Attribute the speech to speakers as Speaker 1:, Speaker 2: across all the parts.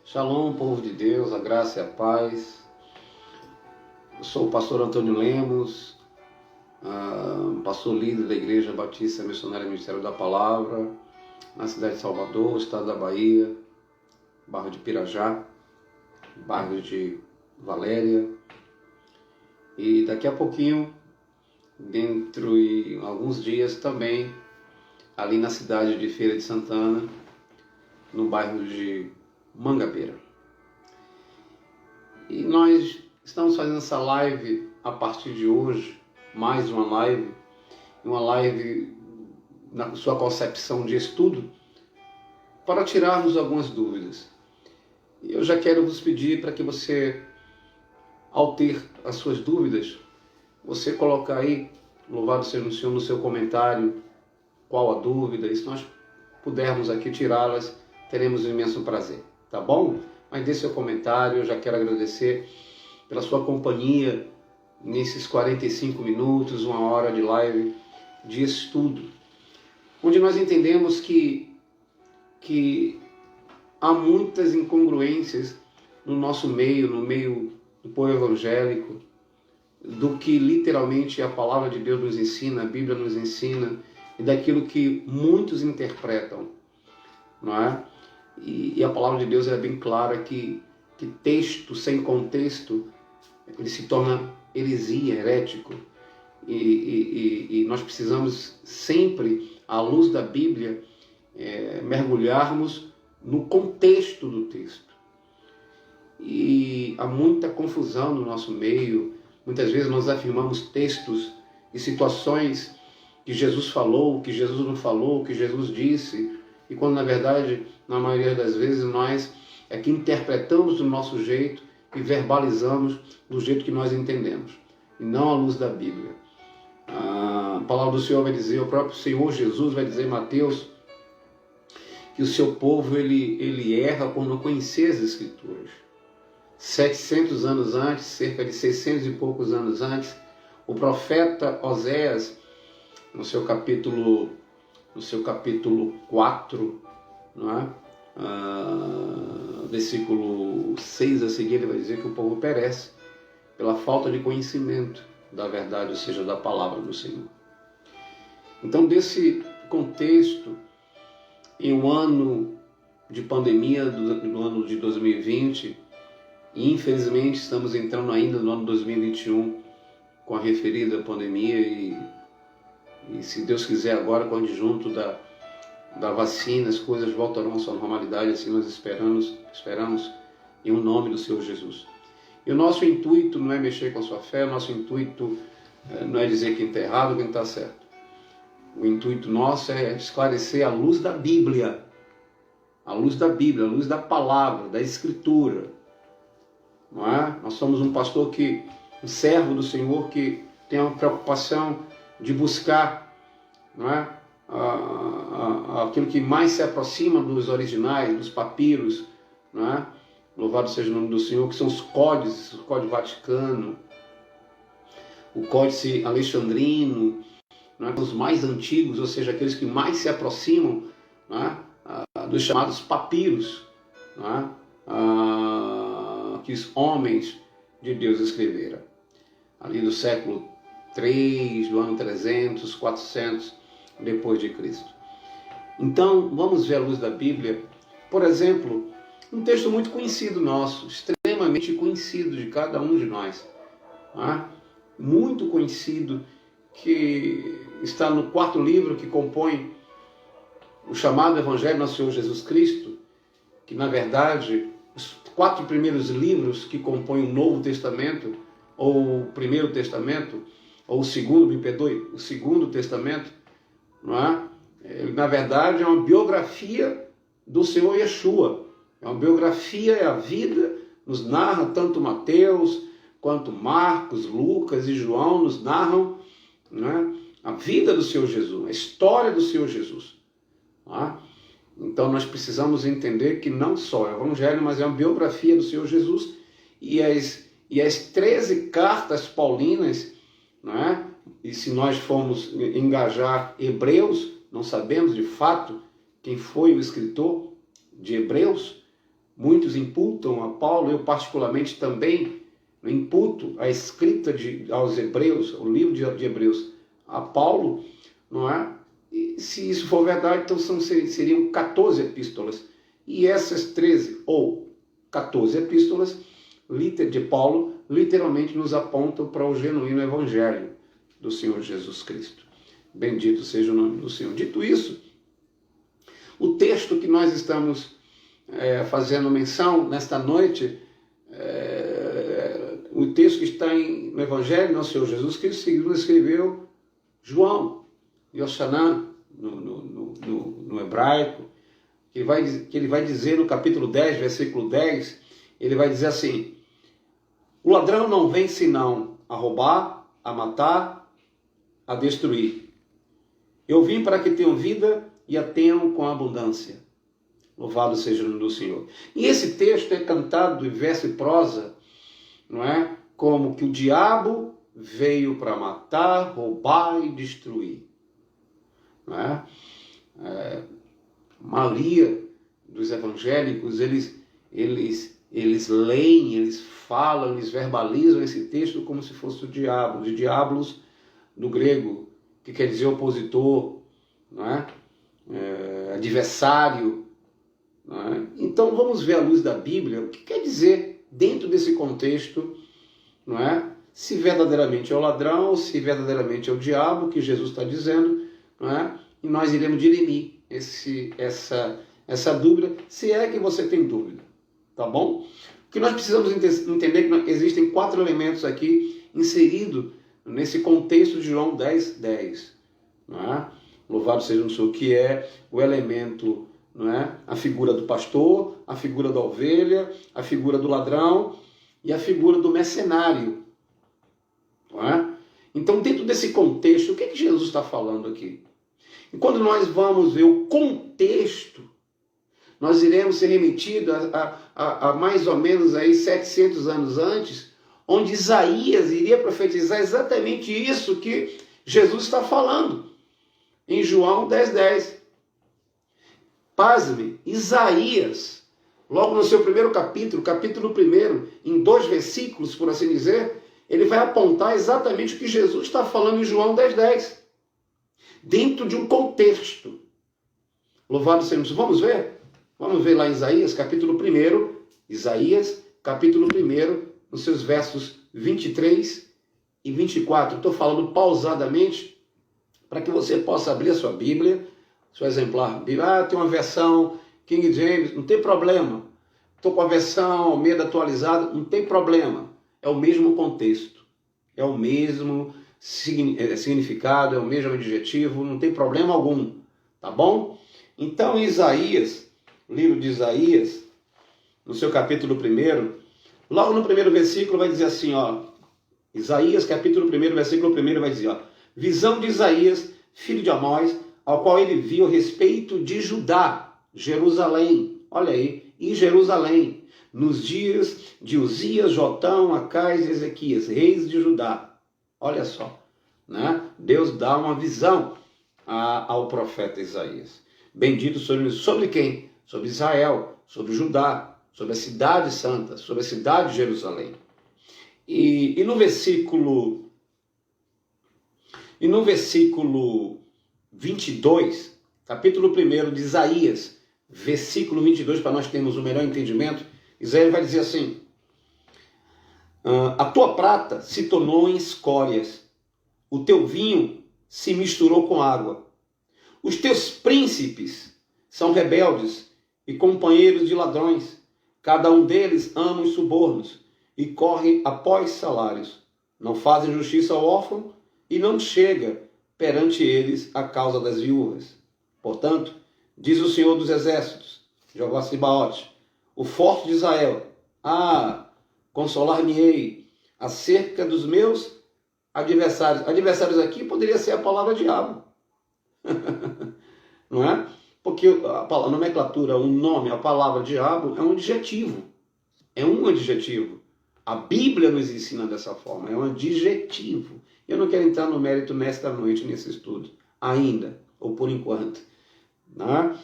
Speaker 1: Shalom, povo de Deus, a graça e a paz. Eu sou o pastor Antônio Lemos, pastor líder da Igreja Batista Missionária Ministério da Palavra, na cidade de Salvador, estado da Bahia, bairro de Pirajá, bairro de Valéria. E daqui a pouquinho, dentro de alguns dias também, ali na cidade de Feira de Santana, no bairro de Mangabeira. E nós estamos fazendo essa live a partir de hoje, mais uma live na sua concepção de estudo, para tirarmos algumas dúvidas. E eu já quero vos pedir para que você, ao ter as suas dúvidas, você colocar aí, louvado seja o Senhor, no seu comentário, qual a dúvida, e se nós pudermos aqui tirá-las, teremos um imenso prazer. Tá bom? Mas dê seu comentário, eu já quero agradecer pela sua companhia nesses 45 minutos, uma hora de live de estudo, onde nós entendemos que há muitas incongruências no nosso meio, no meio do povo evangélico, do que literalmente a palavra de Deus nos ensina, a Bíblia nos ensina, e daquilo que muitos interpretam, não é? E a palavra de Deus é bem clara que texto sem contexto, ele se torna heresia, herético. E nós precisamos sempre, à luz da Bíblia, mergulharmos no contexto do texto. E há muita confusão no nosso meio. Muitas vezes nós afirmamos textos e situações que Jesus falou, que Jesus não falou, que Jesus disse, e quando na verdade, na maioria das vezes, nós é que interpretamos do nosso jeito e verbalizamos do jeito que nós entendemos, e não à luz da Bíblia. A palavra do Senhor vai dizer, o próprio Senhor Jesus vai dizer em Mateus, que o seu povo ele erra por não conhecer as Escrituras. 700 anos antes, cerca de 600 e poucos anos antes, o profeta Oséias, no seu capítulo 4, não é? Versículo 6 a seguir, ele vai dizer que o povo perece pela falta de conhecimento da verdade, ou seja, da palavra do Senhor. Então, desse contexto, em um ano de pandemia, no ano de 2020, e infelizmente estamos entrando ainda no ano 2021 com a referida pandemia e se Deus quiser agora, com o adjunto da vacina, as coisas voltarão à sua normalidade, assim nós esperamos em o nome do Senhor Jesus. E o nosso intuito não é mexer com a sua fé, o nosso intuito não é dizer quem está errado ou quem está certo. O intuito nosso é esclarecer a luz da Bíblia, a luz da palavra, da Escritura. Não é? Nós somos um servo do Senhor que tem uma preocupação de buscar, não é? Aquilo que mais se aproxima dos originais, dos papiros, não é? Louvado seja o nome do Senhor, que são os códices, o Código Vaticano, o Códice Alexandrino, não é? Os mais antigos, ou seja, aqueles que mais se aproximam, não é? Dos chamados papiros, não é? Que os homens de Deus escreveram, ali do século 3, do ano 300, 400 depois de Cristo. Então, vamos ver a luz da Bíblia. Por exemplo, um texto muito conhecido nosso, extremamente conhecido de cada um de nós, muito conhecido, que está no 4º livro que compõe o chamado Evangelho do nosso Senhor Jesus Cristo, que na verdade, os 4 primeiros livros que compõem o Novo Testamento, ou o Primeiro Testamento, ou o Segundo Testamento, não é? Na verdade é uma biografia do Senhor Yeshua, é uma biografia, é a vida, nos narra tanto Mateus, quanto Marcos, Lucas e João, nos narram, não é? A vida do Senhor Jesus, a história do Senhor Jesus. Não é? Então nós precisamos entender que não só é o Evangelho, mas é uma biografia do Senhor Jesus, e as 13 cartas paulinas, não é? E se nós formos engajar Hebreus, não sabemos de fato quem foi o escritor de Hebreus, muitos imputam a Paulo, eu particularmente também imputo a escrita aos Hebreus, o livro de Hebreus, a Paulo, não é? E se isso for verdade, então seriam 14 epístolas. E essas 13 ou 14 epístolas de Paulo literalmente nos apontam para o genuíno evangelho do Senhor Jesus Cristo. Bendito seja o nome do Senhor. Dito isso, o texto que nós estamos fazendo menção nesta noite, o texto que está no Evangelho do Senhor Jesus Cristo, segundo escreveu João, Yoshanan, no hebraico, que ele vai dizer no capítulo 10, versículo 10, ele vai dizer assim: o ladrão não vem senão a roubar, a matar, a destruir. Eu vim para que tenham vida e a tenham com abundância. Louvado seja o nome do Senhor. E esse texto é cantado em verso e prosa, não é? Como que o diabo veio para matar, roubar e destruir. Não é? A maioria dos evangélicos, eles leem, eles falam, eles verbalizam esse texto como se fosse o diabo, de diablos do grego, que quer dizer opositor, não é? Adversário. Não é? Então vamos ver à luz da Bíblia o que quer dizer dentro desse contexto, não é? Se verdadeiramente é o ladrão, se verdadeiramente é o diabo, que Jesus está dizendo, não é? E nós iremos dirimir essa dúvida, se é que você tem dúvida, tá bom? O que nós precisamos entender é que existem 4 elementos aqui inseridos nesse contexto de João 10:10, não é? Louvado seja o Senhor, que é o elemento, não é? A figura do pastor, a figura da ovelha, a figura do ladrão e a figura do mercenário, não é? Então, dentro desse contexto, o que é que Jesus está falando aqui? E quando nós vamos ver o contexto, nós iremos ser remetidos a mais ou menos aí 700 anos antes, onde Isaías iria profetizar exatamente isso que Jesus está falando, em João 10:10. Pasme, Isaías, logo no seu primeiro capítulo 1, em 2 versículos, por assim dizer, ele vai apontar exatamente o que Jesus está falando em João 10:10, dentro de um contexto. Louvado seja o Senhor. Vamos ver? Vamos ver lá em Isaías, capítulo 1, Isaías, capítulo 1, nos seus versos 23 e 24. Estou falando pausadamente, para que você possa abrir a sua Bíblia, seu exemplar. Tem uma versão King James, não tem problema. Estou com a versão Almeida atualizada, não tem problema. É o mesmo contexto, é o mesmo significado, é o mesmo adjetivo, não tem problema algum, tá bom? Então, Isaías, livro de Isaías, no seu capítulo 1, logo no primeiro versículo vai dizer assim, ó, Isaías, capítulo 1, versículo 1 vai dizer, ó, visão de Isaías, filho de Amós, ao qual ele viu a respeito de Judá, Jerusalém, olha aí, e Jerusalém, nos dias de Uzias, Jotão, Acais e Ezequias, reis de Judá. Olha só, né? Deus dá uma visão ao profeta Isaías. Bendito sobre quem? Sobre Israel, sobre Judá, sobre a cidade santa, sobre a cidade de Jerusalém. E no versículo 22, capítulo 1 de Isaías, versículo 22, para nós termos o melhor entendimento, Isaías vai dizer assim, a tua prata se tornou em escórias, o teu vinho se misturou com água. Os teus príncipes são rebeldes e companheiros de ladrões. Cada um deles ama os subornos e corre após salários. Não fazem justiça ao órfão e não chega perante eles a causa das viúvas. Portanto, diz o Senhor dos Exércitos, Jeová Sibaote, o forte de Israel, consolar-me-ei acerca dos meus adversários. Adversários aqui poderia ser a palavra diabo. Não é? Porque a nomenclatura, o nome, a palavra diabo é um adjetivo. É um adjetivo. A Bíblia nos ensina dessa forma, é um adjetivo. Eu não quero entrar no mérito nesta noite, nesse estudo, ainda, ou por enquanto. Né?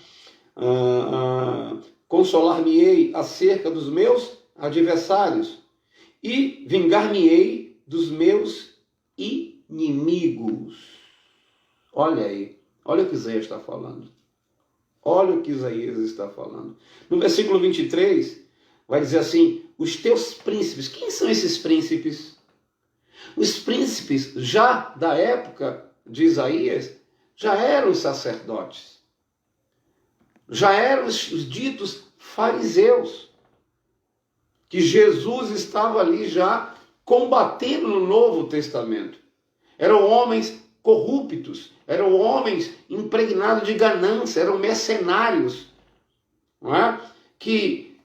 Speaker 1: consolar-me-ei acerca dos meus adversários e vingar-me-ei dos meus inimigos. Olha aí, olha o que Isaías está falando. Olha o que Isaías está falando. No versículo 23, vai dizer assim, os teus príncipes. Quem são esses príncipes? Os príncipes, já da época de Isaías, já eram sacerdotes. Já eram os ditos fariseus. Que Jesus estava ali já combatendo no Novo Testamento. Eram homens corruptos, eram homens impregnados de ganância, eram mercenários, não é? Que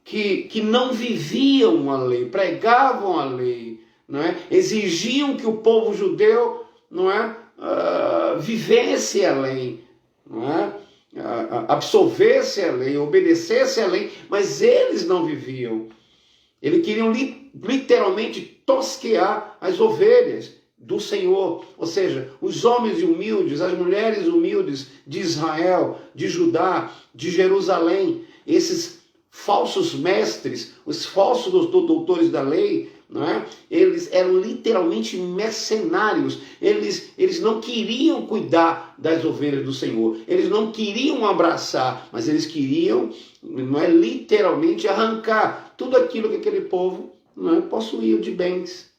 Speaker 1: não viviam a lei, pregavam a lei, não é? Exigiam que o povo judeu, não é? Vivesse a lei, não é? Absolvesse a lei, obedecesse a lei, mas eles não viviam. Eles queriam literalmente tosquear as ovelhas do Senhor, ou seja, os homens humildes, as mulheres humildes de Israel, de Judá, de Jerusalém, esses falsos mestres, os falsos doutores da lei, não é? Eles eram literalmente mercenários, eles não queriam cuidar das ovelhas do Senhor, eles não queriam abraçar, mas eles queriam, não é, literalmente arrancar tudo aquilo que aquele povo, não é, possuía de bens.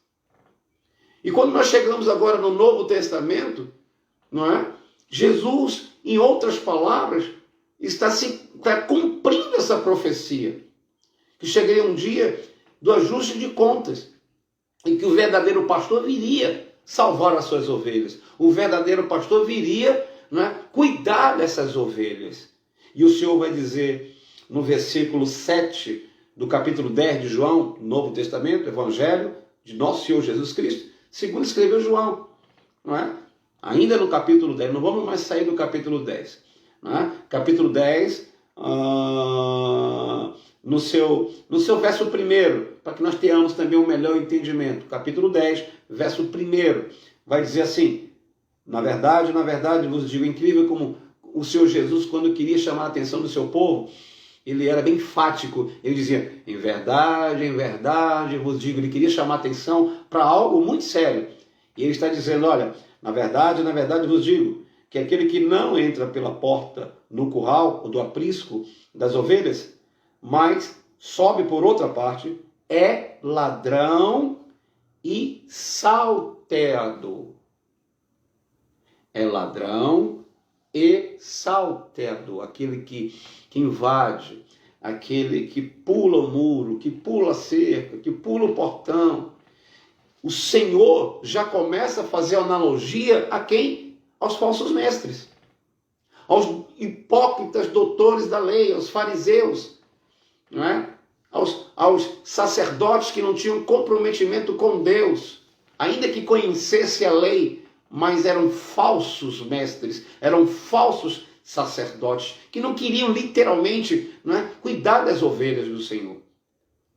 Speaker 1: E quando nós chegamos agora no Novo Testamento, não é? Jesus, em outras palavras, está cumprindo essa profecia. Que chegaria um dia do ajuste de contas, em que o verdadeiro pastor viria salvar as suas ovelhas. O verdadeiro pastor viria, não é, cuidar dessas ovelhas. E o Senhor vai dizer no versículo 7 do capítulo 10 de João, Novo Testamento, Evangelho de nosso Senhor Jesus Cristo, segundo escreveu João, não é? Ainda no capítulo 10, não vamos mais sair do capítulo 10. Não é? Capítulo 10, no seu verso 1, para que nós tenhamos também um melhor entendimento. Capítulo 10, verso 1, vai dizer assim, na verdade, vos digo, incrível como o Senhor Jesus, quando queria chamar a atenção do seu povo, ele era bem enfático, ele dizia, em verdade, vos digo, ele queria chamar a atenção para algo muito sério. E ele está dizendo, olha, na verdade, vos digo, que aquele que não entra pela porta no curral, ou do aprisco das ovelhas, mas sobe por outra parte, é ladrão e salteador. É ladrão e salteador, aquele que invade, aquele que pula o muro, que pula a cerca, que pula o portão. O Senhor já começa a fazer analogia a quem? Aos falsos mestres, aos hipócritas doutores da lei, aos fariseus, não é? aos sacerdotes que não tinham comprometimento com Deus, ainda que conhecesse a lei, mas eram falsos mestres, eram falsos sacerdotes, que não queriam literalmente, não é, cuidar das ovelhas do Senhor.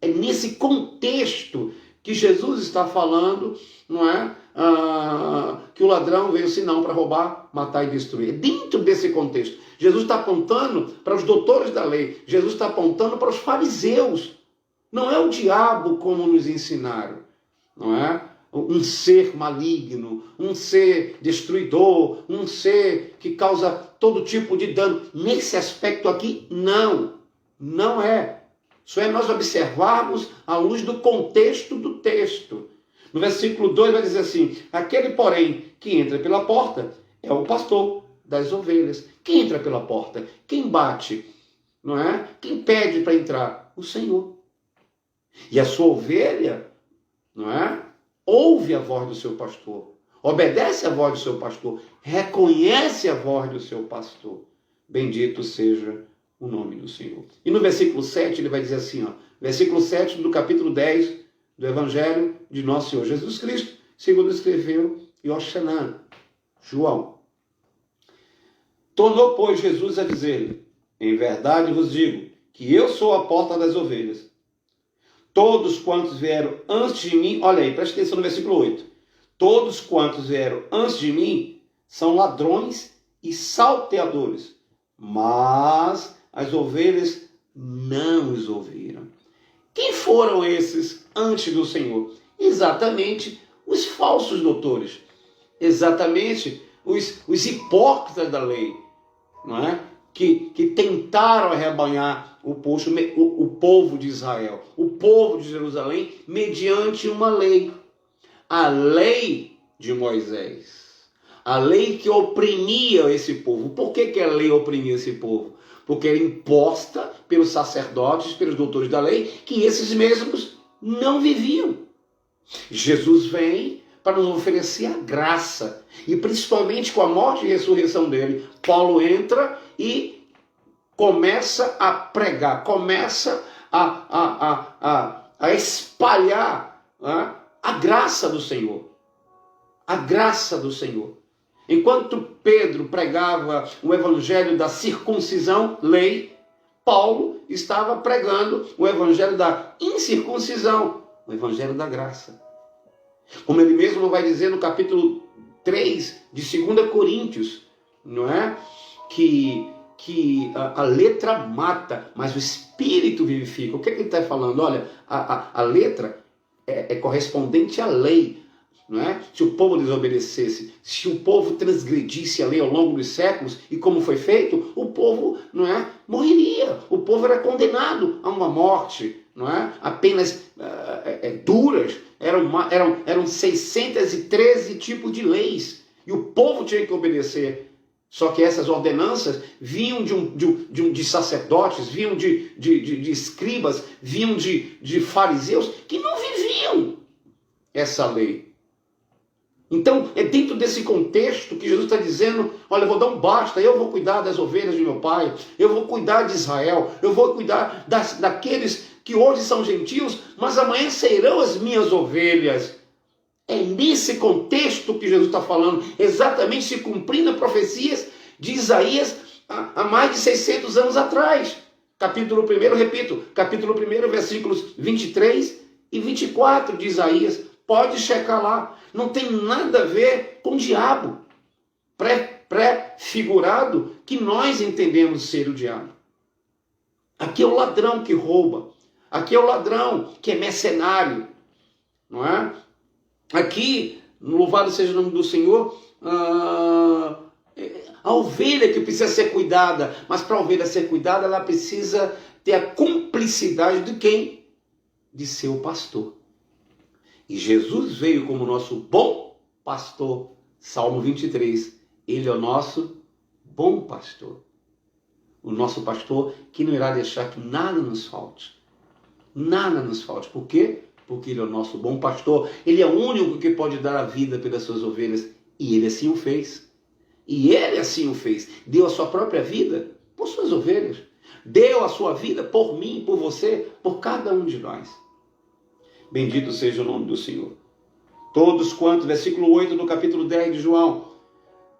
Speaker 1: É nesse contexto que Jesus está falando, não é, que o ladrão veio senão para roubar, matar e destruir. É dentro desse contexto. Jesus está apontando para os doutores da lei, Jesus está apontando para os fariseus. Não é o diabo como nos ensinaram, não é? Um ser maligno, um ser destruidor, um ser que causa todo tipo de dano. Nesse aspecto aqui, não é. Isso é nós observarmos à luz do contexto do texto. No versículo 2 vai dizer assim, aquele, porém, que entra pela porta é o pastor das ovelhas. Quem entra pela porta? Quem bate? Não é? Quem pede para entrar? O Senhor. E a sua ovelha, não é? Ouve a voz do seu pastor, obedece a voz do seu pastor, reconhece a voz do seu pastor. Bendito seja o nome do Senhor. E no versículo 7 ele vai dizer assim, ó, versículo 7 do capítulo 10 do Evangelho de nosso Senhor Jesus Cristo, segundo escreveu Yochanan, João. Tornou, pois, Jesus a dizer-lhe, em verdade vos digo, que eu sou a porta das ovelhas. Todos quantos vieram antes de mim, olha aí, presta atenção no versículo 8. Todos quantos vieram antes de mim são ladrões e salteadores, mas as ovelhas não os ouviram. Quem foram esses antes do Senhor? Exatamente os falsos doutores, exatamente os hipócritas da lei, não é? Que tentaram arrebanhar o povo de Israel, o povo de Jerusalém, mediante uma lei. A lei de Moisés. A lei que oprimia esse povo. Por que a lei oprimia esse povo? Porque era imposta pelos sacerdotes, pelos doutores da lei, que esses mesmos não viviam. Jesus vem para nos oferecer a graça. E principalmente com a morte e ressurreição dele, Paulo entra e começa a pregar, começa a espalhar, né, a graça do Senhor. A graça do Senhor. Enquanto Pedro pregava o evangelho da circuncisão, lei, Paulo estava pregando o evangelho da incircuncisão, o evangelho da graça. Como ele mesmo vai dizer no capítulo 3 de 2 Coríntios, não é? Que a letra mata, mas o Espírito vivifica. O que ele está falando? Olha, a letra é correspondente à lei. Não é? Se o povo desobedecesse, se o povo transgredisse a lei ao longo dos séculos, e como foi feito, o povo, não é, morreria. O povo era condenado a uma morte, não é? Apenas duras. Eram 613 tipos de leis, e o povo tinha que obedecer. Só que essas ordenanças vinham de sacerdotes, vinham de escribas, vinham de fariseus que não viviam essa lei. Então, é dentro desse contexto que Jesus está dizendo, olha, eu vou dar um basta, eu vou cuidar das ovelhas de meu pai, eu vou cuidar de Israel, eu vou cuidar daqueles que hoje são gentios, mas amanhã serão as minhas ovelhas. É nesse contexto que Jesus está falando, exatamente se cumprindo profecias de Isaías há mais de 600 anos atrás. Capítulo 1, repito, capítulo 1, versículos 23 e 24 de Isaías. Pode checar lá. Não tem nada a ver com o diabo pré-figurado que nós entendemos ser o diabo. Aqui é o ladrão que rouba. Aqui é o ladrão que é mercenário. Não é? Aqui, louvado seja o nome do Senhor, a ovelha que precisa ser cuidada, mas para a ovelha ser cuidada, ela precisa ter a cumplicidade de quem? De seu pastor. E Jesus veio como nosso bom pastor. Salmo 23. Ele é o nosso bom pastor. O nosso pastor que não irá deixar que nada nos falte. Nada nos falte. Por quê? Porque ele é o nosso bom pastor. Ele é o único que pode dar a vida pelas suas ovelhas. E ele assim o fez. E ele assim o fez. Deu a sua própria vida por suas ovelhas. Deu a sua vida por mim, por você, por cada um de nós. Bendito seja o nome do Senhor. Todos quantos, versículo 8 do capítulo 10 de João,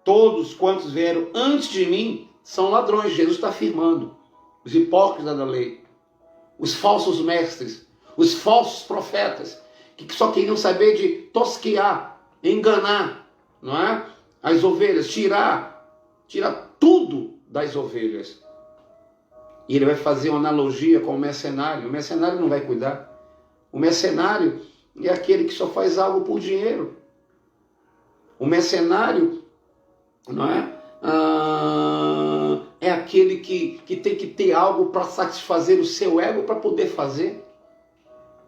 Speaker 1: todos quantos vieram antes de mim são ladrões. Jesus está afirmando. Os hipócritas da lei, os falsos mestres, os falsos profetas, que só queriam saber de tosquear, enganar, não é? As ovelhas, tirar tudo das ovelhas. E ele vai fazer uma analogia com o mercenário. O mercenário não vai cuidar. O mercenário é aquele que só faz algo por dinheiro. O mercenário, não é? É aquele que tem que ter algo para satisfazer o seu ego para poder fazer.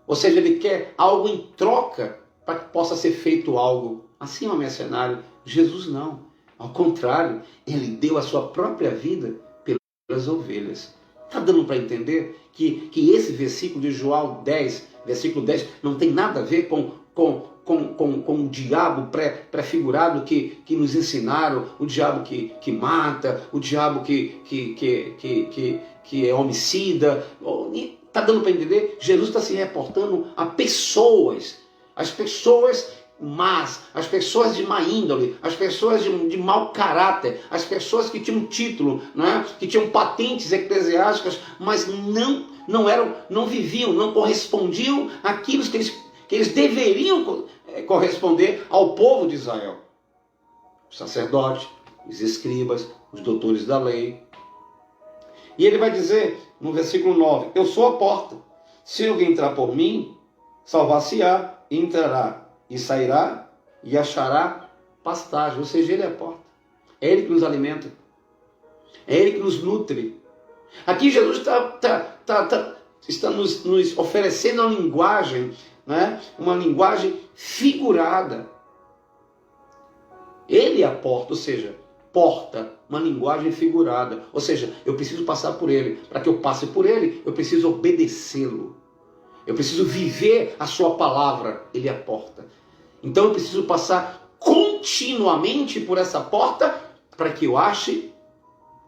Speaker 1: Ou seja, ele quer algo em troca para que possa ser feito algo. Assim é o mercenário. Jesus não. Ao contrário, ele deu a sua própria vida pelas ovelhas. Está dando para entender que esse versículo de João 10, versículo 10, não tem nada a ver com o diabo pré-figurado que nos ensinaram, o diabo que mata, o diabo que é homicida. Está dando para entender? Jesus está se reportando a pessoas, as pessoas más, as pessoas de má índole, as pessoas de mau caráter, as pessoas que tinham título, não é? Que tinham patentes eclesiásticas, mas não viviam, não correspondiam àquilo que eles deveriam corresponder ao povo de Israel. Os sacerdotes, os escribas, os doutores da lei. E ele vai dizer no versículo 9, eu sou a porta. Se alguém entrar por mim, salvar-se-á, entrará e sairá e achará pastagem. Ou seja, ele é a porta. É ele que nos alimenta. É ele que nos nutre. Aqui Jesus está nos oferecendo uma linguagem, né? Uma linguagem figurada. Ele é a porta, ou seja, porta, uma linguagem figurada. Ou seja, eu preciso passar por ele. Para que eu passe por ele, eu preciso obedecê-lo. Eu preciso viver a sua palavra. Ele é a porta. Então eu preciso passar continuamente por essa porta para que eu ache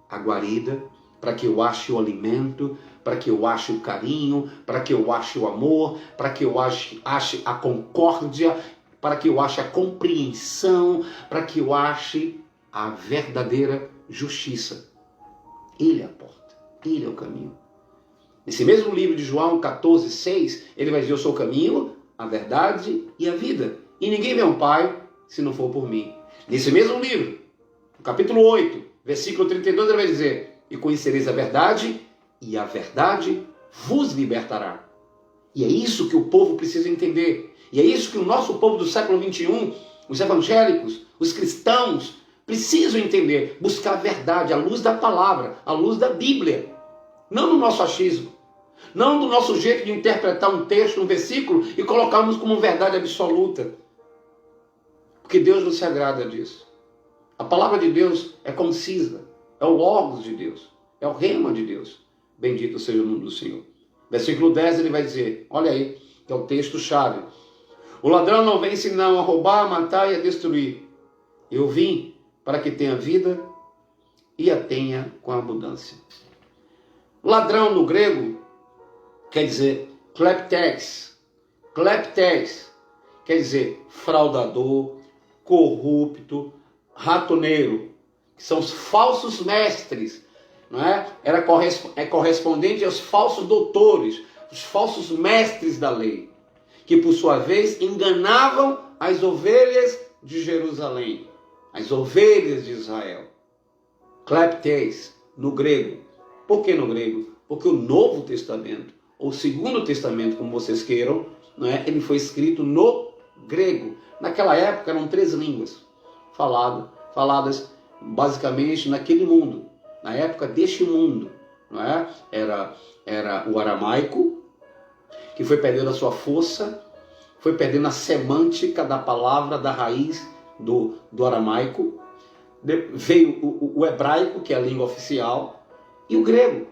Speaker 1: a guarida, para que eu ache o alimento, para que eu ache o carinho, para que eu ache o amor, para que eu ache a concórdia, para que eu ache a compreensão, para que eu ache a verdadeira justiça. Ele é a porta, ele é o caminho. Nesse mesmo livro de João 14:6, ele vai dizer, eu sou o caminho, a verdade e a vida. E ninguém vê um Pai se não for por mim. Nesse mesmo livro, no capítulo 8, versículo 32, ele vai dizer, e conhecereis a verdade, e a verdade vos libertará. E é isso que o povo precisa entender. E é isso que o nosso povo do século 21, os evangélicos, os cristãos, precisam entender. Buscar a verdade, à luz da palavra, à luz da Bíblia. Não no nosso achismo. Não do nosso jeito de interpretar um texto, um versículo e colocarmos como verdade absoluta. Porque Deus não se agrada disso. A palavra de Deus é concisa. É o logos de Deus. É o rema de Deus. Bendito seja o nome do Senhor. Versículo 10 ele vai dizer, olha aí, que é o texto-chave. O ladrão não vem senão a roubar, a matar e a destruir. Eu vim para que tenha vida e a tenha com abundância. Ladrão no grego quer dizer kleptes. Kleptes quer dizer fraudador, corrupto, ratoneiro, que são os falsos mestres, não é? É correspondente aos falsos doutores, os falsos mestres da lei, que por sua vez enganavam as ovelhas de Jerusalém, as ovelhas de Israel. Kleptes, no grego. Por que no grego? Porque o Novo Testamento, ou o Segundo Testamento, como vocês queiram, não é? Ele foi escrito no grego. Naquela época eram 3 línguas faladas basicamente naquele mundo, na época deste mundo, não é? Era o aramaico, que foi perdendo a sua força, foi perdendo a semântica da palavra, da raiz do aramaico. Veio o hebraico, que é a língua oficial, e o grego.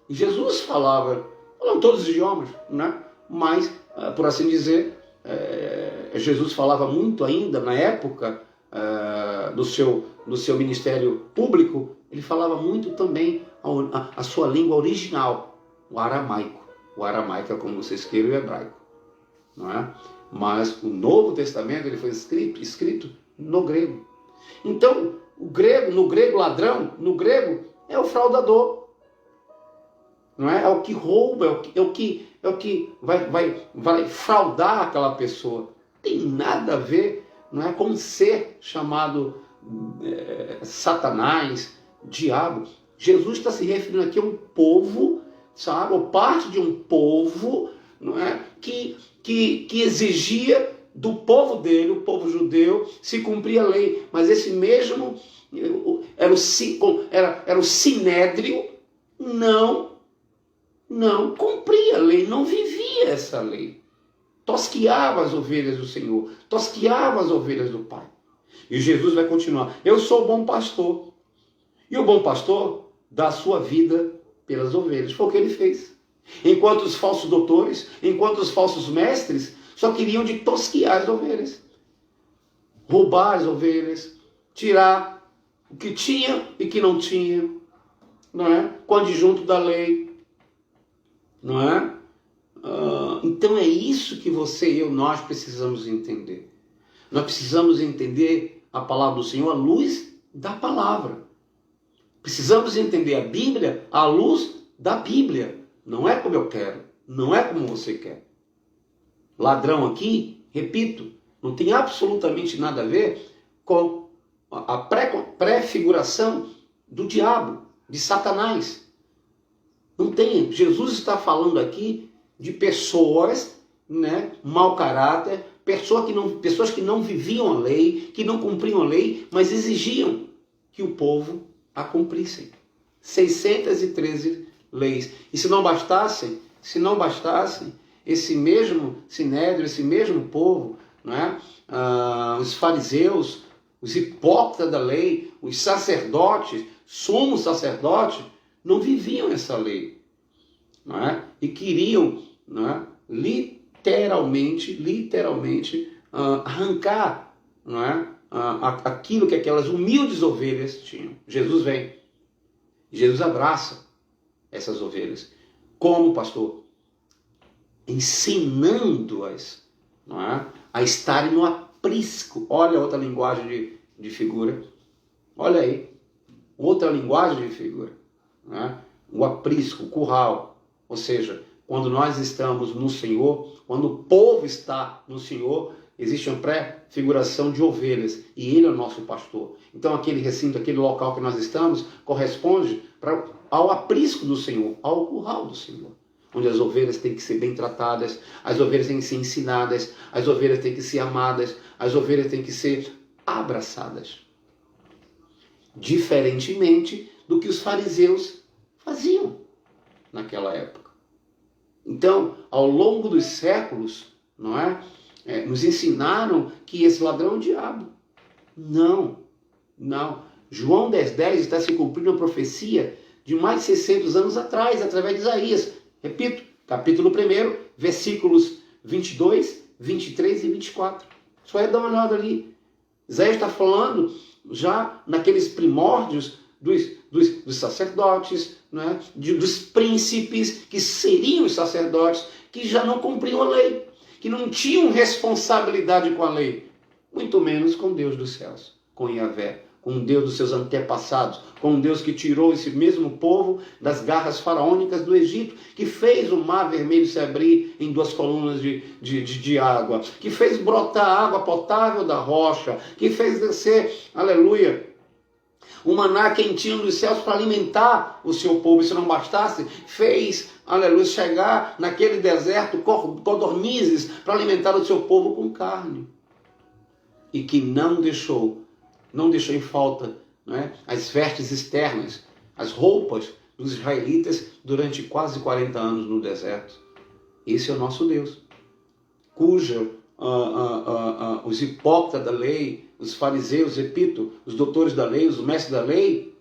Speaker 1: E Jesus falava todos os idiomas, né? Mas, por assim dizer, Jesus falava muito ainda na época do seu ministério público, ele falava muito também a sua língua original, o aramaico. O aramaico é como vocês queiram, o hebraico, não é? Mas o Novo Testamento ele foi escrito no grego. Então, no grego ladrão, no grego é o fraudador, não é? É o que rouba, é o que vai fraudar aquela pessoa. Tem nada a ver, não é, com um ser chamado Satanás, diabo. Jesus está se referindo aqui a um povo, sabe, ou parte de um povo, não é, que exigia do povo dele, o povo judeu, se cumprir a lei. Mas esse mesmo era o sinédrio, não cumpria a lei, não vivia essa lei. Tosquiava as ovelhas do Senhor, tosquiava as ovelhas do Pai. E Jesus vai continuar. Eu sou o bom pastor. E o bom pastor dá a sua vida pelas ovelhas. Foi o que ele fez. Enquanto os falsos doutores, enquanto os falsos mestres só queriam de tosquiar as ovelhas. Roubar as ovelhas, tirar o que tinha e que não tinha, não é? Com o adjunto da lei, não é? Então é isso que você e eu, nós precisamos entender. Nós precisamos entender a palavra do Senhor à luz da palavra. Precisamos entender a Bíblia à luz da Bíblia. Não é como eu quero, não é como você quer. Ladrão aqui, repito, não tem absolutamente nada a ver com a prefiguração do diabo, de Satanás. Não Não tem. Jesus está falando aqui de pessoas, né, mau caráter, pessoas que não viviam a lei, que não cumpriam a lei, mas exigiam que o povo a cumprissem. 613 leis. E se não bastassem, esse mesmo sinédrio, esse mesmo povo, não é? Os fariseus, os hipócritas da lei, os sacerdotes, sumos sacerdotes, não viviam essa lei, não é? E queriam, não é? literalmente arrancar, não é? Aquilo que aquelas humildes ovelhas tinham. Jesus vem, Jesus abraça essas ovelhas. Como, pastor? Ensinando-as, não é? A estarem no aprisco. Olha outra linguagem de figura. Olha aí. Outra linguagem de figura. Não é? O aprisco, o curral. Ou seja, quando nós estamos no Senhor, quando o povo está no Senhor, existe uma pré-figuração de ovelhas. E Ele é o nosso pastor. Então aquele recinto, aquele local que nós estamos, corresponde ao aprisco do Senhor, ao curral do Senhor. Onde as ovelhas têm que ser bem tratadas, as ovelhas têm que ser ensinadas, as ovelhas têm que ser amadas, as ovelhas têm que ser abraçadas. Diferentemente do que os fariseus faziam naquela época. Então, ao longo dos séculos, não é? Nos ensinaram que esse ladrão é o diabo. Não. João 10,10 está se cumprindo uma profecia de mais de 600 anos atrás, através de Isaías. Repito, capítulo 1, versículos 22, 23 e 24. Só é dar uma olhada ali. Isaías está falando já naqueles primórdios dos sacerdotes, né? Dos príncipes que seriam os sacerdotes, que já não cumpriam a lei, que não tinham responsabilidade com a lei, muito menos com Deus dos céus, com Yahvé, com o Deus dos seus antepassados, com um Deus que tirou esse mesmo povo das garras faraônicas do Egito, que fez o mar vermelho se abrir em 2 colunas de água, que fez brotar água potável da rocha, que fez descer, aleluia, o maná quentinho dos céus para alimentar o seu povo. E se não bastasse, fez, aleluia, chegar naquele deserto codornizes para alimentar o seu povo com carne. E que não deixou em falta, não é? As vestes externas, as roupas dos israelitas durante quase 40 anos no deserto. Esse é o nosso Deus, cuja os hipócritas da lei, os fariseus, repito, os doutores da lei, os mestres da lei,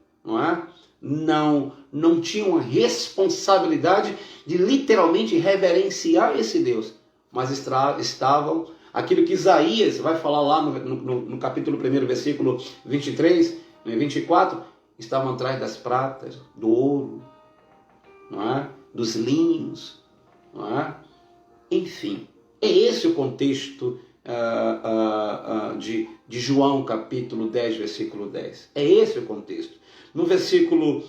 Speaker 1: não tinham a responsabilidade de literalmente reverenciar esse Deus, mas estavam, aquilo que Isaías vai falar lá no capítulo 1, versículo 23 e 24, estavam atrás das pratas, do ouro, dos linhos, enfim. É esse o contexto de João capítulo 10, versículo 10. É esse o contexto. No versículo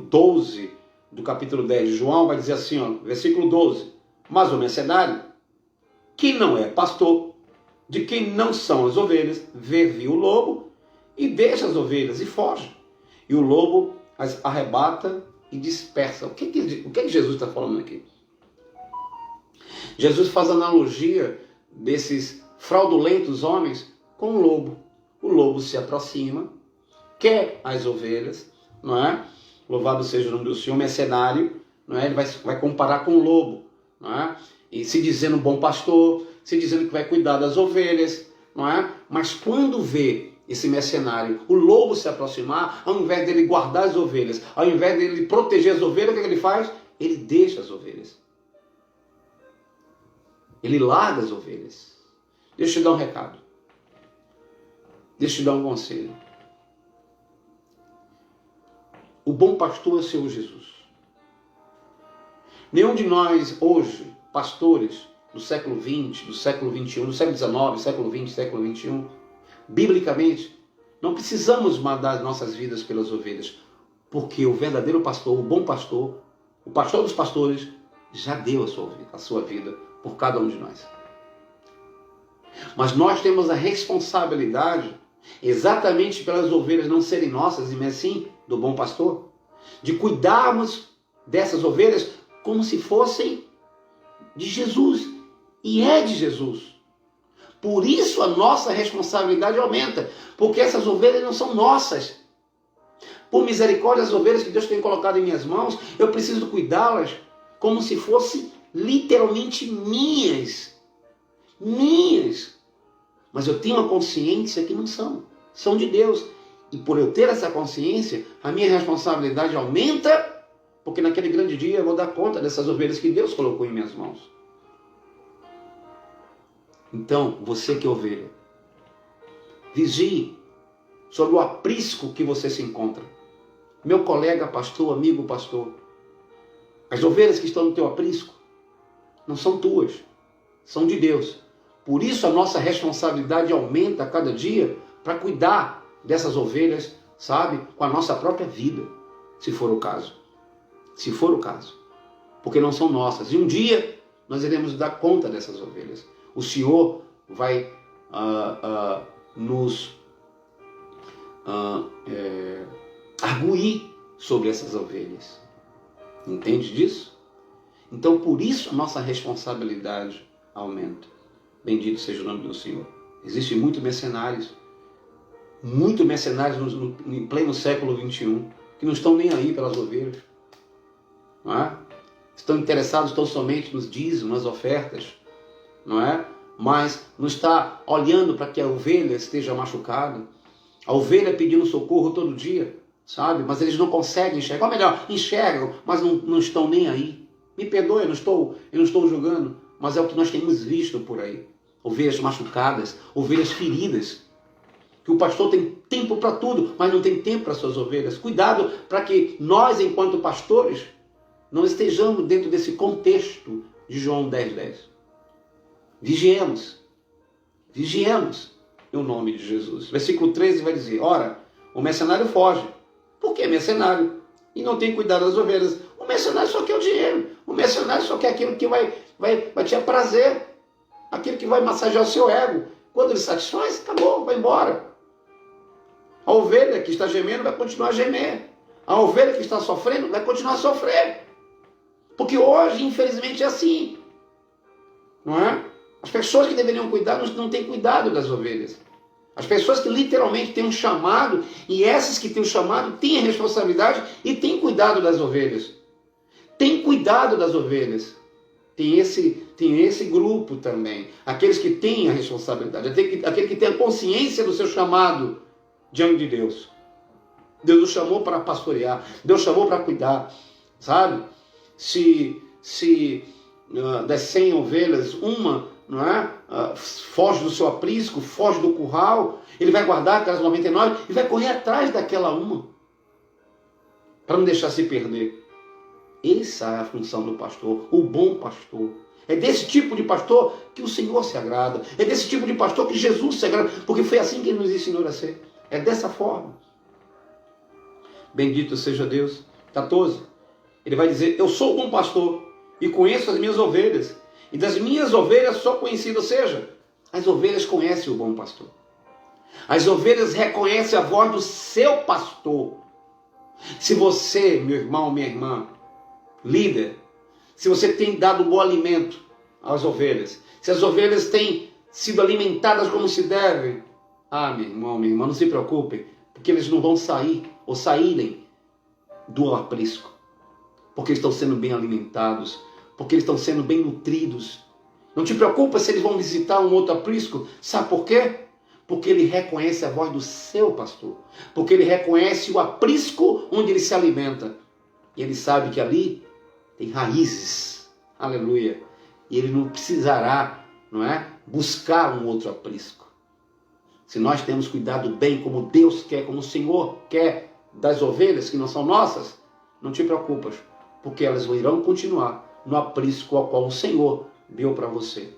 Speaker 1: 12 do capítulo 10 de João, vai dizer assim, versículo 12. Mas o mercenário, que não é pastor, de quem não são as ovelhas, viu o lobo e deixa as ovelhas e foge. E o lobo as arrebata e dispersa. O que Jesus está falando aqui? Jesus faz analogia desses fraudulentos homens com o lobo. O lobo se aproxima, quer as ovelhas, não é? Louvado seja o nome do Senhor, mercenário, não é? Ele vai comparar com o lobo, não é? E se dizendo bom pastor, se dizendo que vai cuidar das ovelhas, não é? Mas quando vê esse mercenário, o lobo se aproximar, ao invés dele guardar as ovelhas, ao invés dele proteger as ovelhas, o que ele faz? Ele deixa as ovelhas. Ele larga as ovelhas. Deixa eu te dar um recado. Deixa eu te dar um conselho. O bom pastor é o Senhor Jesus. Nenhum de nós hoje, pastores do século XX, do século XXI, do século XIX, século XX, século XXI, biblicamente, não precisamos mandar as nossas vidas pelas ovelhas, porque o verdadeiro pastor, o bom pastor, o pastor dos pastores, já deu a sua vida por cada um de nós. Mas nós temos a responsabilidade, exatamente pelas ovelhas não serem nossas, e sim do bom pastor, de cuidarmos dessas ovelhas como se fossem de Jesus. E é de Jesus. Por isso a nossa responsabilidade aumenta, porque essas ovelhas não são nossas. Por misericórdia, as ovelhas que Deus tem colocado em minhas mãos, eu preciso cuidá-las como se fossem literalmente minhas. Minhas. Mas eu tenho a consciência que não são. São de Deus. E por eu ter essa consciência, a minha responsabilidade aumenta, porque naquele grande dia eu vou dar conta dessas ovelhas que Deus colocou em minhas mãos. Então, você que é ovelha, vigie sobre o aprisco que você se encontra. Meu colega pastor, amigo pastor, as ovelhas que estão no teu aprisco não são tuas, são de Deus. Por isso a nossa responsabilidade aumenta a cada dia para cuidar dessas ovelhas, sabe, com a nossa própria vida, se for o caso. Se for o caso. Porque não são nossas. E um dia nós iremos dar conta dessas ovelhas. O Senhor vai nos arguir sobre essas ovelhas. Entende disso? Então, por isso, a nossa responsabilidade aumenta. Bendito seja o nome do Senhor. Existem muitos mercenários em pleno século XXI, que não estão nem aí pelas ovelhas. Não é? Estão interessados tão somente nos dízimos, nas ofertas, não é? Mas não está olhando para que a ovelha esteja machucada. A ovelha pedindo socorro todo dia, sabe? Mas eles não conseguem enxergar. Ou melhor, enxergam, mas não estão nem aí. Me perdoe, eu não estou julgando, mas é o que nós temos visto por aí. Ovelhas machucadas, ovelhas feridas. Que o pastor tem tempo para tudo, mas não tem tempo para suas ovelhas. Cuidado para que nós, enquanto pastores, não estejamos dentro desse contexto de João 10:10. Vigiemos. Vigiemos em nome de Jesus. Versículo 13 vai dizer, ora, o mercenário foge. Por que mercenário? E não tem cuidado das ovelhas. O mercenário só quer o dinheiro. O mercenário só quer aquilo que vai te prazer. Aquilo que vai massagear o seu ego. Quando ele satisfaz, acabou, vai embora. A ovelha que está gemendo vai continuar a gemer. A ovelha que está sofrendo vai continuar a sofrer. Porque hoje, infelizmente, é assim. Não é? As pessoas que deveriam cuidar não têm cuidado das ovelhas. As pessoas que literalmente têm um chamado, e essas que têm um chamado têm a responsabilidade e têm cuidado das ovelhas. Tem cuidado das ovelhas. Tem esse grupo também. Aqueles que têm a responsabilidade. Aquele que tem a consciência do seu chamado diante de Deus. Deus o chamou para pastorear. Deus chamou para cuidar. Sabe? Se das 100 ovelhas, uma, não é? Foge do seu aprisco, foge do curral, ele vai guardar aquelas 99 e vai correr atrás daquela uma. Para não deixar se perder. Essa é a função do pastor, o bom pastor. É desse tipo de pastor que o Senhor se agrada. É desse tipo de pastor que Jesus se agrada. Porque foi assim que ele nos ensinou a ser. É dessa forma. Bendito seja Deus. 14. Ele vai dizer, eu sou o bom pastor e conheço as minhas ovelhas. E das minhas ovelhas sou conhecido. Ou seja, as ovelhas conhecem o bom pastor. As ovelhas reconhecem a voz do seu pastor. Se você, meu irmão, minha irmã, líder, se você tem dado bom alimento às ovelhas, se as ovelhas têm sido alimentadas como se deve, meu irmão, minha irmã, não se preocupem, porque eles não vão sair ou saírem do aprisco, porque eles estão sendo bem alimentados, porque eles estão sendo bem nutridos. Não te preocupa se eles vão visitar um outro aprisco, sabe por quê? Porque ele reconhece a voz do seu pastor, porque ele reconhece o aprisco onde ele se alimenta, e ele sabe que ali tem raízes, aleluia, e ele não precisará, não é, buscar um outro aprisco. Se nós temos cuidado bem como Deus quer, como o Senhor quer das ovelhas que não são nossas, não te preocupas, porque elas irão continuar no aprisco ao qual o Senhor deu para você.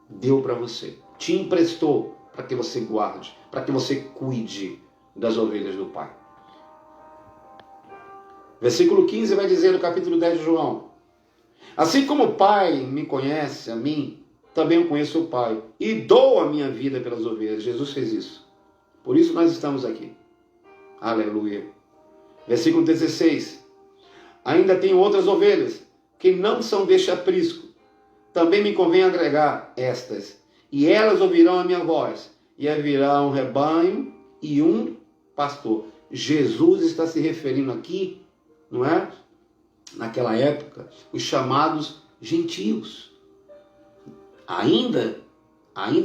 Speaker 1: Deu para você, te emprestou para que você guarde, para que você cuide das ovelhas do Pai. Versículo 15 vai dizer no capítulo 10 de João, assim como o Pai me conhece, a mim, também eu conheço o Pai, e dou a minha vida pelas ovelhas. Jesus fez isso. Por isso nós estamos aqui. Aleluia. Versículo 16, Ainda tenho outras ovelhas, que não são deste aprisco. Também me convém agregar estas, e elas ouvirão a minha voz, e haverá um rebanho e um pastor. Jesus está se referindo aqui, não é? Naquela época, os chamados gentios. Ainda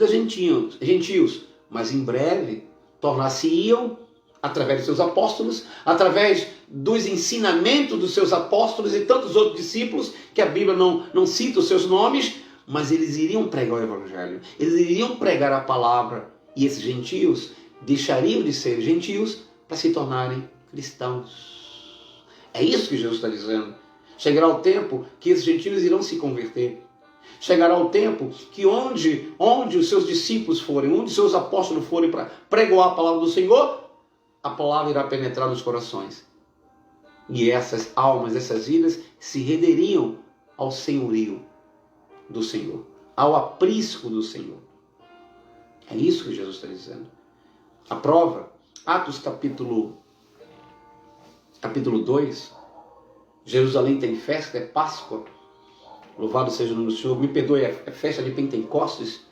Speaker 1: gentios, mas em breve tornar-se-iam, através de seus apóstolos, através dos ensinamentos dos seus apóstolos e tantos outros discípulos, que a Bíblia não cita os seus nomes, mas eles iriam pregar o Evangelho, eles iriam pregar a palavra, e esses gentios deixariam de ser gentios para se tornarem cristãos. É isso que Jesus está dizendo. Chegará o tempo que esses gentios irão se converter. Chegará o tempo que onde os seus discípulos forem, onde os seus apóstolos forem para pregoar a palavra do Senhor, a palavra irá penetrar nos corações. E essas almas, essas vidas, se renderiam ao senhorio do Senhor, ao aprisco do Senhor. É isso que Jesus está dizendo. A prova, Atos capítulo 2, Jerusalém tem festa, é Páscoa. Louvado seja o nome do Senhor. Me perdoe, é festa de Pentecostes,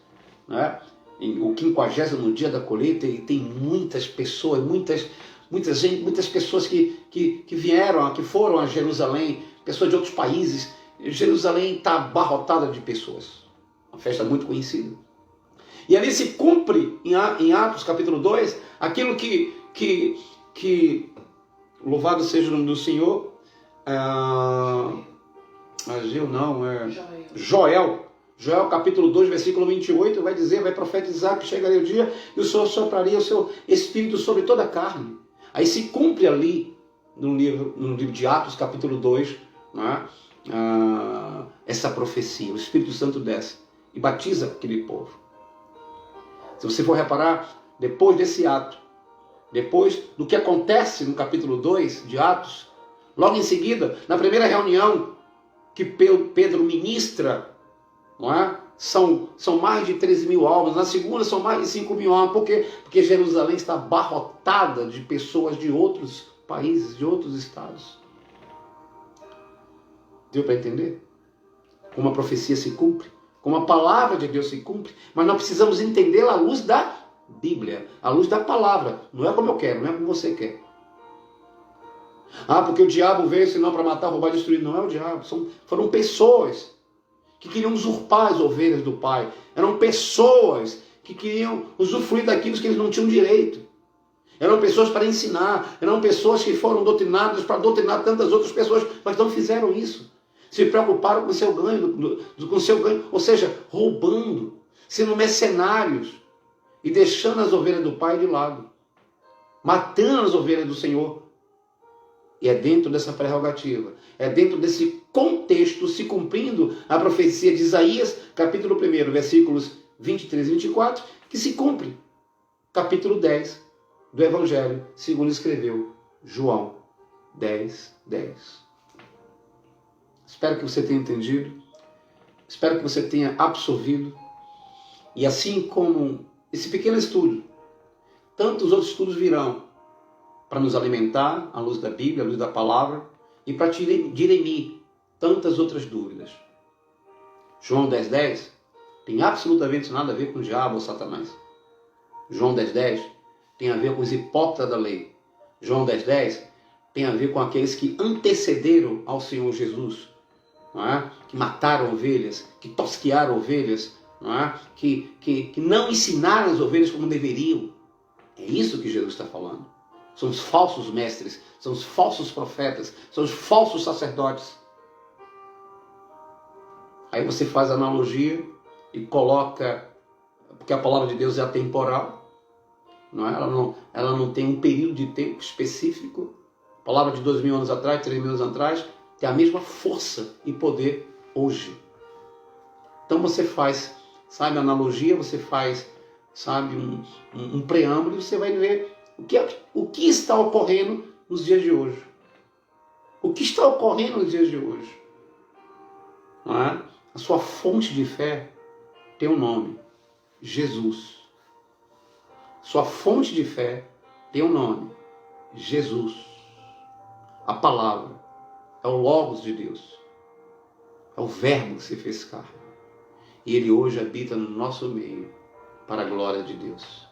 Speaker 1: né? O 50º dia da colheita, e tem muitas pessoas, muitas pessoas que vieram, que foram a Jerusalém, pessoas de outros países. Jerusalém está abarrotada de pessoas. Uma festa muito conhecida. E ali se cumpre, em Atos capítulo 2, aquilo que louvado seja o nome do Senhor, Joel capítulo 2, versículo 28, vai dizer, vai profetizar que chegaria o dia e o Senhor sopraria o seu Espírito sobre toda a carne. Aí se cumpre ali, no livro de Atos capítulo 2, né, essa profecia. O Espírito Santo desce e batiza aquele povo. Se você for reparar, depois desse ato, depois do que acontece no capítulo 2 de Atos, logo em seguida, na primeira reunião que Pedro ministra, não é? São mais de 13.000 almas. Na segunda são mais de 5.000 almas. Por quê? Porque Jerusalém está abarrotada de pessoas de outros países, de outros estados. Deu para entender? Como a profecia se cumpre, como a palavra de Deus se cumpre, mas nós precisamos entendê-la à luz da Bíblia, à luz da palavra. Não é como eu quero, não é como você quer. Porque o diabo veio senão para matar, roubar e destruir. Não é o diabo, foram pessoas que queriam usurpar as ovelhas do Pai. Eram pessoas que queriam usufruir daquilo que eles não tinham direito. Eram pessoas para ensinar, eram pessoas que foram doutrinadas para doutrinar tantas outras pessoas, mas não fizeram isso. Se preocuparam com o seu ganho, ou seja, roubando, sendo mercenários e deixando as ovelhas do Pai de lado, matando as ovelhas do Senhor. E é dentro dessa prerrogativa, é dentro desse contexto, se cumprindo a profecia de Isaías, capítulo 1, versículos 23 e 24, que se cumpre capítulo 10 do Evangelho, segundo escreveu João 10, 10. Espero que você tenha entendido, espero que você tenha absorvido, e assim como esse pequeno estudo, tantos outros estudos virão para nos alimentar à luz da Bíblia, à luz da palavra, e para dirimir tantas outras dúvidas. João 10, 10 tem absolutamente nada a ver com o diabo ou Satanás. João 10, 10 tem a ver com os hipócritas da lei. João 10, 10 tem a ver com aqueles que antecederam ao Senhor Jesus, não é? Que mataram ovelhas, que tosquearam ovelhas, não é? Que não ensinaram as ovelhas como deveriam. É isso que Jesus está falando. São os falsos mestres, são os falsos profetas, são os falsos sacerdotes. Aí você faz a analogia e coloca, porque a palavra de Deus é atemporal, não é? Ela não tem um período de tempo específico. A palavra de 2.000 anos atrás, 3.000 anos atrás, tem a mesma força e poder hoje. Então você faz, sabe, a analogia, você faz, sabe, um preâmbulo, e você vai ver o que está ocorrendo nos dias de hoje. O que está ocorrendo nos dias de hoje? Não é? A sua fonte de fé tem um nome: Jesus. Sua fonte de fé tem um nome: Jesus. A palavra. é o Logos de Deus, é o Verbo que se fez carne. E Ele hoje habita no nosso meio, para a glória de Deus.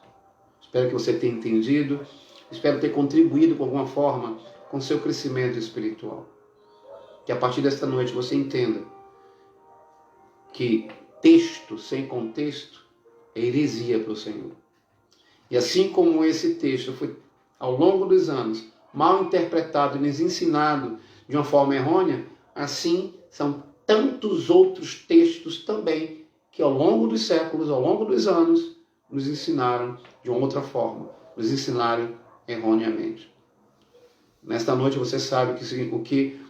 Speaker 1: Espero que você tenha entendido, espero ter contribuído com alguma forma com o seu crescimento espiritual. Que a partir desta noite você entenda que texto sem contexto é heresia para o Senhor. E assim como esse texto foi, ao longo dos anos, mal interpretado e nos ensinado de uma forma errônea, assim são tantos outros textos também que ao longo dos séculos, ao longo dos anos, nos ensinaram de uma outra forma, nos ensinaram erroneamente. Nesta noite você sabe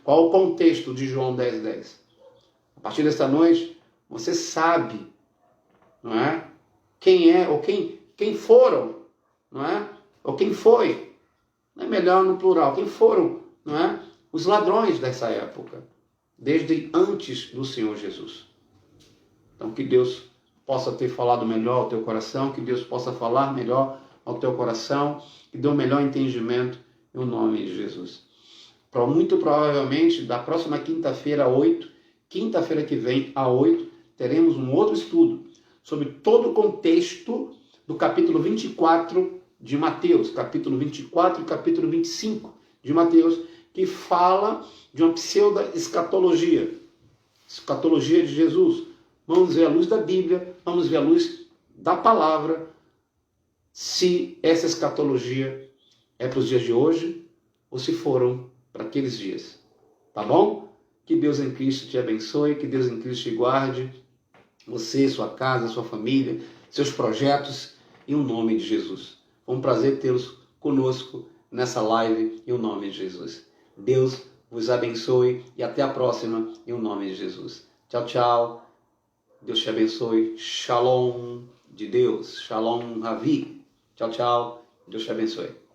Speaker 1: qual o contexto de João 10:10. A partir desta noite, você sabe, não é? Quem é ou quem foram, não é? Ou quem foi, não é melhor no plural, quem foram, não é? Os ladrões dessa época, desde antes do Senhor Jesus. Então que Deus possa ter falado melhor ao teu coração, que Deus possa falar melhor ao teu coração, que dê um melhor entendimento em nome de Jesus. Muito provavelmente, da próxima quinta-feira, 8, quinta-feira que vem, a 8, teremos um outro estudo sobre todo o contexto do capítulo 24 de Mateus, capítulo 24 e capítulo 25 de Mateus, que fala de uma pseudo-escatologia, escatologia de Jesus. Vamos ver a luz da Bíblia, vamos ver a luz da palavra, se essa escatologia é para os dias de hoje ou se foram para aqueles dias. Tá bom? Que Deus em Cristo te abençoe, que Deus em Cristo te guarde, você, sua casa, sua família, seus projetos, em nome de Jesus. Foi um prazer tê-los conosco nessa live, em nome de Jesus. Deus vos abençoe e até a próxima, em nome de Jesus. Tchau, tchau. Deus te abençoe. Shalom de Deus. Shalom Ravi. Tchau, tchau. Deus te abençoe.